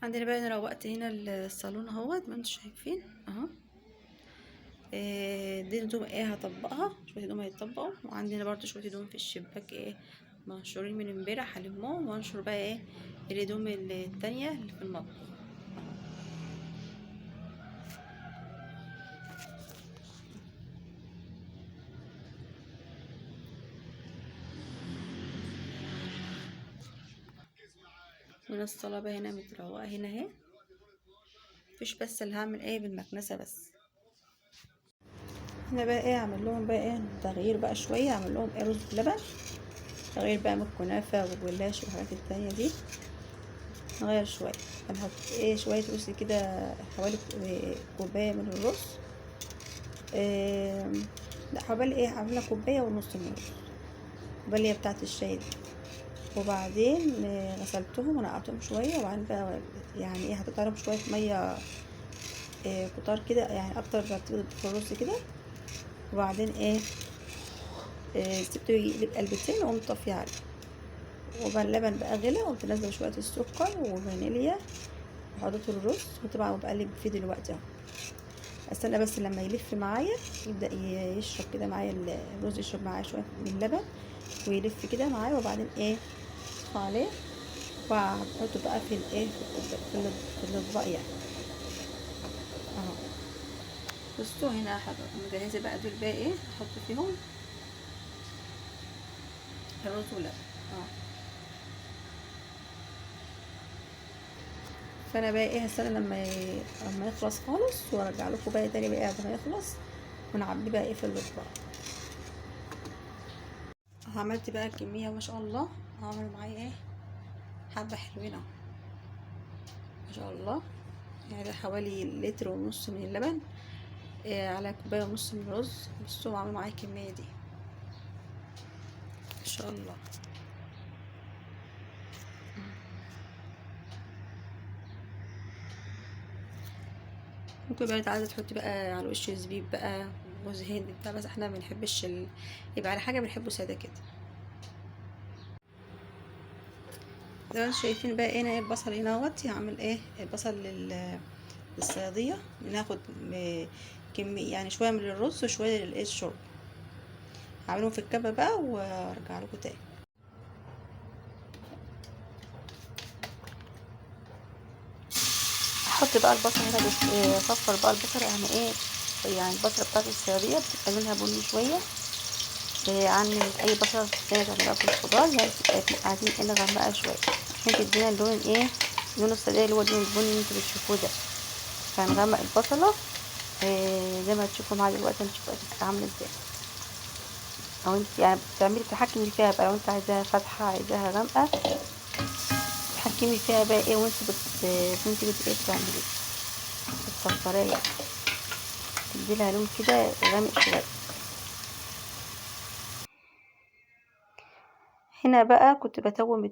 عندنا بقى انا روقت هنا الصالون اهوت ما انتوا شايفين اهو. دي هدوم هطبقها، شويه هدوم هيتطبقوا، وعندنا برضو شويه هدوم في الشباك منشورين من امبارح، هلمهم وانشر بقى الهدوم التانية اللي في المطبخ. من الصلابة هنا متروقة هنا اهي، مفيش بس اللي هعمل بالمكنسة بس. هنا بقى اعمل لهم بقى تغيير بقى شوية، اعمل لهم رز بلبن، تغيير بقى من الكنافة والجلاش والحاجات التانية دي، نغير شوية. هنحط شوية رز كده، حوالي كوباية من الرز. لا حوالي عاملة كوباية ونص من الرز، الكوباية اللي هي بتاعت الشاي دي. وبعدين غسلتهم ونقعتهم شوية، وبعدين بقى يعني حطيت عليهم شوية مية كتار كده، يعني اكتر ترتيب في الرز كده. وبعدين سبته يقلب قلبتين وقمت طافيه عليه. وبقى اللبن بقى غلى، قمت نازله شويه السكر وفانيليا وحطيت الرز، كنت بقى بقلب فيه دلوقتي اهو. استنى بس لما يلف معايا، يبدا يشرب كده معايا الرز، يشرب معايا شويه من اللبن ويلف كده معايا. وبعدين اصفى عليه وهحطه بقى في في الاطباق يعني اهو. بصوا هنا مجهزه بقى دول بقى احط فيهم الرز واللبن فانا بقى هستنى لما يخلص خالص، وارجع لكم بقى تاني بقى بعد ما يخلص، ونعبيه بقى في الاطباق. عملت بقى كميه ما شاء الله، عملوا معايا حبه حلوين اهو ما شاء الله. يعني حوالي لتر ونص من اللبن على كوبايه ونص من الرز. بصوا عملوا معايا الكميه دي ما شاء الله. ممكن بقى انت عايزه تحطي بقى على وش زبيب بقى، جوز هند بتاع، بس احنا ما بنحبش يبقى على حاجه، بنحبه ساده كده. زي ما انتم شايفين بقى هنا البصل هنا اهوت، هعمل البصل للصياديه. بناخد كميه يعني شويه من الرز وشويه للشرب، هعملهم في الكبه بقى وارجع لكم تاني. احط بقى البصل هنا اصفر بقى البصل، يعني البصله بتاعت الصياديه بتبقى لونها بني شويه عن اي بصله تانية تعملها في الخضار، يعني بتبقى عايزين نغمقها شويه عشان تدينا اللون لون الصياديه اللي هو اللون البني اللي انتوا بتشوفوه ده. فهنغمق البصله زي ما تشوفوا معايا دلوقتي، هنشوف هتبقى عامله ازاي. او انت يعني بتعملي تحكمي فيها بقى، لو انت عايزاها فاتحه عايزاها غامقه، تحكمي فيها بقى وانت بتعملي الصفارية يعني، تديلها لون كده غامق شويه. هنا بقى كنت بتوم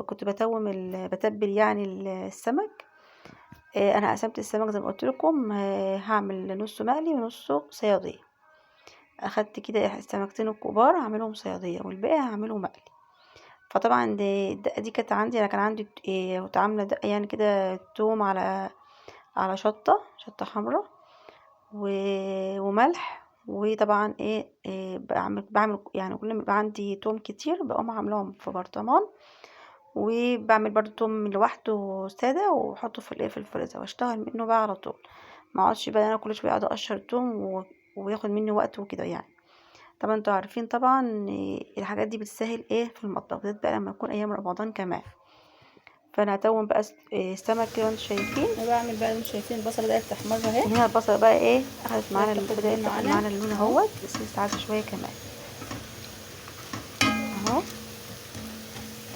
كنت بتبل يعني السمك. انا قسمت السمك زي ما قلت لكم، هعمل نصه مقلي ونصه صياديه. اخدت كده السمكتين الكبار هعملهم صياديه، والباقي هعمله مقلي. فطبعا الدقه دي كانت عندي، انا كان عندي كنت عامله دقه يعني كده، توم على شطه حمراء وملح. وطبعا بعمل يعني كل ما يبقى عندي توم كتير بقوم عاملاهم في برطمان، وبعمل برضو توم لوحده ساده واحطه في الفريزر واشتغل منه بقى على طول. ما اقعدش بقى انا كل شويه اقعد اقشر توم وياخد مني وقت وكده يعني. طبعا انتوا عارفين طبعا الحاجات دي بتسهل في المطبخ، بالذات بقى لما يكون ايام رمضان كمان. فانا هتوم بقى السمك كده انتوا شايفين. انا بعمل بقى انتوا شايفين البصله بدات تحمر اهي. هنا البصله بقى اخدت معانا بدات تاخد معانا اللون اهوت، بس لسه عايزه شويه كمان اهو.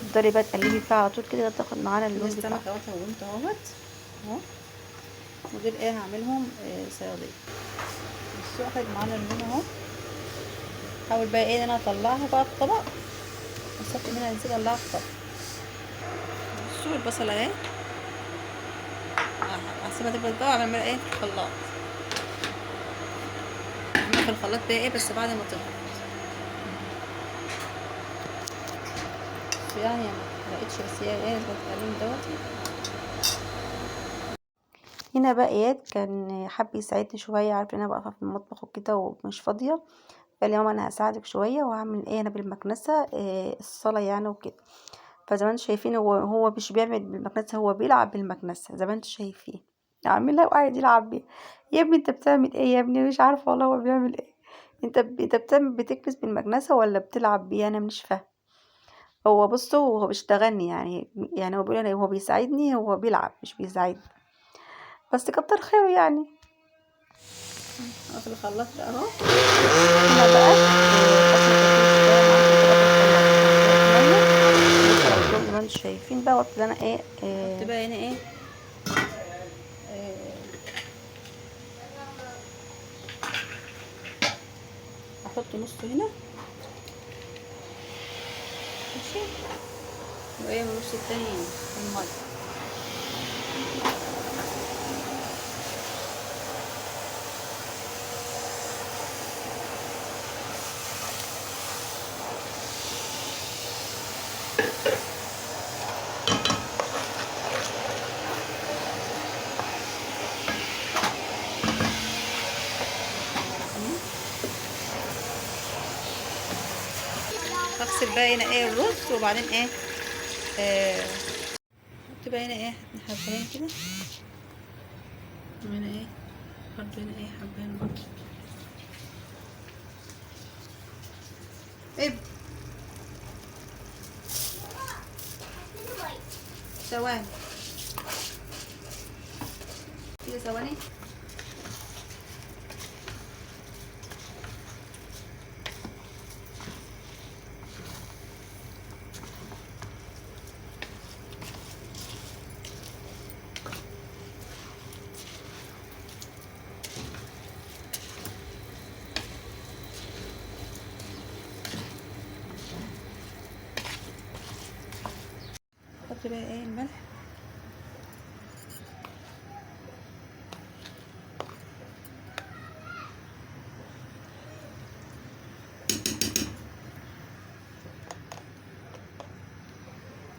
تفضلي بقى تقلبي فيها على طول كده تاخد معانا اللون بتاعها. السمك اهوت هونت اهو. ودول هعملهم صياديه. بصوا اخد معانا اللون اهو. حاول بقى انا اطلعها بقى في طبق، وصفت منها نسيت اطلعها في طبق. بصوا البصله اهي، هسيبها تبرد بقى واعمل في الخلاط. اعملها في الخلاط بقى بس بعد ما تبرد. يعني ما لقيتش، بس هي بتتقلم دوت. هنا بقى اياد كان حب يساعدني شويه، عارف ان انا واقفه في المطبخ وكده ومش فاضيه، قال لي يا ماما انا هساعدك شويه وهعمل ايه انا بالمكنسه الصلاه يعني وكده. فزي ما انتم شايفين هو مش بيعمل بالمكنسه، هو بيلعب بالمكنسه زي ما انتم شايفين، عاملها وقاعد يلعب بيها. يا ابني انت بتعمل ايه يا ابني؟ مش عارفه والله هو بيعمل ايه. انت بتكنس بالمكنسه ولا بتلعب بيها؟ انا مش فاهمه. هو بصوا هو بيشتغلني يعني هو بيقول انا هو بيساعدني، هو بيلعب مش بيساعدني، بس كتر خيره يعني. اهو في الخلاط بقى اهو. هنا بقى بصل زي ما انتم شايفين بقى، وابتدي انا ايه احط بقى هنا ايه احط نصه هنا ماشي، وايه النص التاني في الميه. هغسل بقى هنا ايه الرز، وبعدين ايه احط بقى هنا ايه حبهان كده، وهنا ايه برضه هنا ايه حبهان برضه ايه ثواني كده ثواني. احط بقى ايه الملح،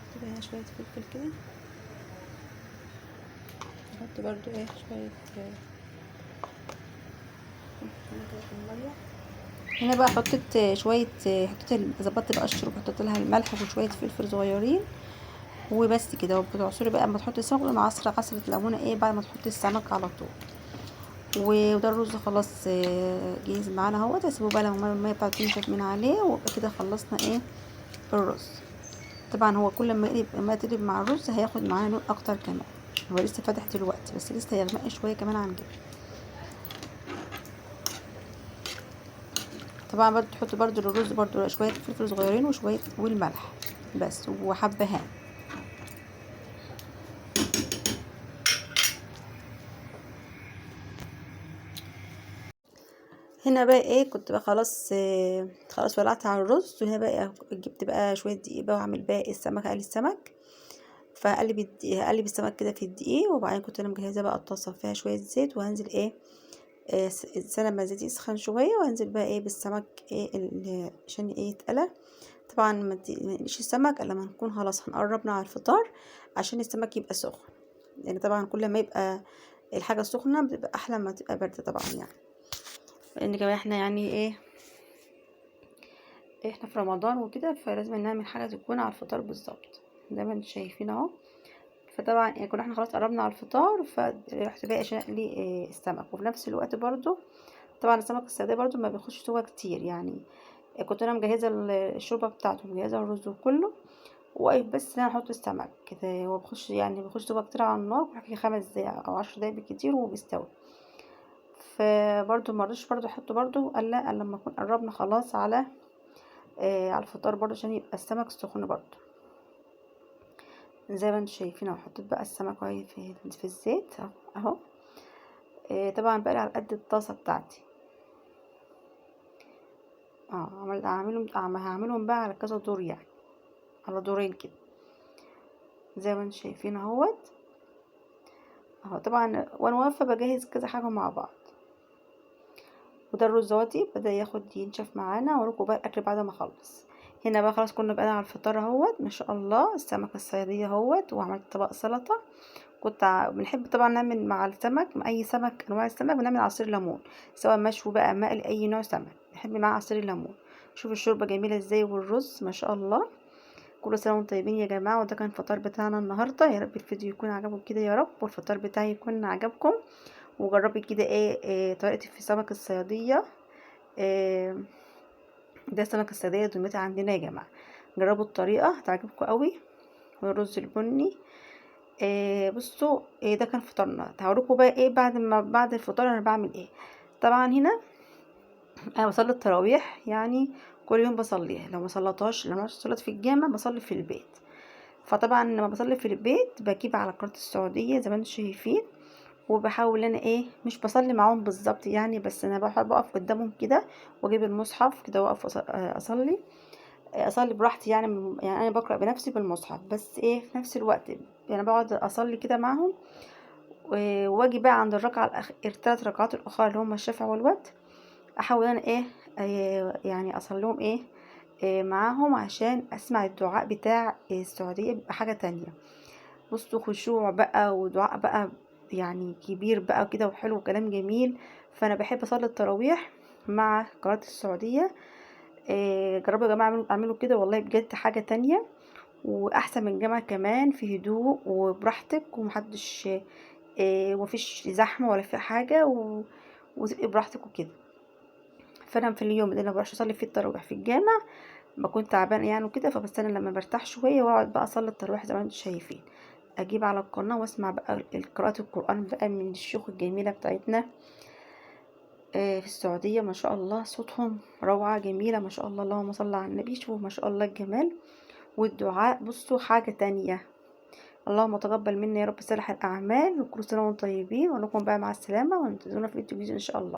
احط بقى هنا شويه فلفل كده، احط برضو ايه شويه الميه. هنا بقى حطيت شويه ظبطت بقى الشرب، حطيت لها الملح وشويه فلفل صغيرين وبس كده. وبتعصري بقى اما تحطي السمك مع عصرة ليمونه ايه بعد ما تحطي السمك على طول. وده الرز خلاص جاهز معانا اهوت. هسيبه بقى لما الميه بتاعته تنشف من عليه، ويبقى كده خلصنا ايه الرز. طبعا هو كل ما تقلب مع الرز هياخد معانا لون اكتر كمان. هو لسه فاتح دلوقتي بس لسه هيغمق شويه كمان عن كده. طبعا برضو تحط برضو للرز برضو شويه فلفل صغيرين وشويه والملح بس وحبهان. هنا بقى ايه كنت بقى خلاص ولعت على الرز. وهنا بقى جبت بقى شويه دقيق بقى واعمل بقى السمك، اقلي السمك. هقلب السمك كده في الدقيق. وبعدين كنت انا مجهزه بقى الطاسه فيها شويه زيت، وهنزل ايه استنى ما الزيت يسخن شويه، وهنزل بقى ايه بالسمك عشان ايه يتقلى. طبعا ما نقليش السمك الا لما نكون خلاص هنقربنا على الفطار، عشان السمك يبقى سخن. يعني طبعا كل ما يبقى الحاجه سخنه بتبقى احلى ما تبقى بارده طبعا يعني. لان كمان احنا يعني احنا في رمضان وكده، فلازم نعمل حاجه تكون على الفطار بالظبط زي ما انتم شايفين اهو. فطبعا يعني كنا احنا خلاص قربنا على الفطار، فرحت بقى عشان اقلي السمك. وفي نفس الوقت برضو طبعا السمك الصيادية برضو ما بياخدش سوا كتير يعني. كنت انا مجهزه الشوربه بتاعته، مجهزه الرز وكله، واقف بس انا احط السمك كده. هو بيخش يعني بيخش سوا كتير على النار، بحكي 5 دقايق او 10 دقايق بالكتير وبيستوي. فبرضو مرضش برضو احطه برضو الا لما نكون قربنا خلاص على الفطار برضو، عشان يبقى السمك سخن برضو زي ما انتم شايفين اهو. حطيت بقى السمك اهو في الزيت اهو. طبعا بقى على قد الطاسه بتاعتي هعملهم بقى على كذا دور يعني، على دورين كده زي ما انتم شايفين اهوت اهو. طبعا وانا واقفه بجهز كذا حاجه مع بعض. وده الرز اهوتي بدا ياخد ينشف معانا، واوريكم بقى الاكل بعد ما اخلص. هنا بقى خلاص كنا بقينا على الفطار اهوت، ما شاء الله السمك الصيادية اهوت، وعملت طبق سلطة. بنحب طبعا نعمل مع السمك، مع اي سمك انواع السمك بنعمل عصير ليمون، سواء مشوي بقى مقلي اي نوع سمك بنحب معاه عصير الليمون. شوفوا الشوربة جميلة ازاي والرز ما شاء الله. كل سنة وانتم طيبين يا جماعة، وده كان الفطار بتاعنا النهاردة. يا رب الفيديو يكون عجبكم كده يا رب، والفطار بتاعي يكون عجبكم. وجربي كده طريقتي في سمك الصيادية. إيه ده سمك الصيادية دلوقتي عندنا يا جماعة، جربوا الطريقة هتعجبكم قوي. والرز البني. بصوا ده كان فطارنا. هوريكم بقى بعد الفطار انا بعمل ايه. طبعا هنا انا بصلي التراويح، يعني كل يوم بصليها. لو ما صليتهاش، لما صليت في الجامع بصلي في البيت. فطبعا لما بصلي في البيت بجيب على قناة السعودية زي ما انتم شايفين، وبحاول انا مش بصلي معاهم بالظبط يعني، بس انا بحب اقف قدامهم كده واجيب المصحف كده واقف اصلي براحتي يعني انا بقرا بنفسي بالمصحف، بس في نفس الوقت يعني بقعد اصلي كده معاهم. واجي بقى عند الثلاث ركعات الاخرى اللي هم الشفع والوتر، احاول انا يعني اصليهم معاهم، عشان اسمع الدعاء بتاع السعوديه بيبقى حاجه تانية. بصوا خشوع بقى ودعاء بقى يعني كبير بقى كده وحلو وكلام جميل. فانا بحب اصلي التراويح مع قراءة السعودية. جربوا يا جماعة اعملوا كده، والله بجد حاجة تانية واحسن من الجامعة كمان، في هدوء وبراحتك ومحدش ومفيش زحمة ولا في حاجة وتبقي براحتك وكده. فانا في اليوم اللي انا مبروحش اصلي فيه التراويح في الجامع بكون تعبانة يعني وكده، فبستنى لما برتاح شوية واقعد بقى اصلي التراويح زي ما انتم شايفين. اجيب على القناة واسمع بقى قراءة القرآن بقى من الشيوخ الجميلة بتاعتنا في السعودية. ما شاء الله صوتهم روعة جميلة ما شاء الله، اللهم صل على النبي. شوفوا ما شاء الله الجمال والدعاء، بصوا حاجة تانية. اللهم تقبل منا يا رب صالح الأعمال، وكل سنة وانتم طيبين، ونكون بقى مع السلامة، وانتظرونا في الفيديو الجديد إن شاء الله.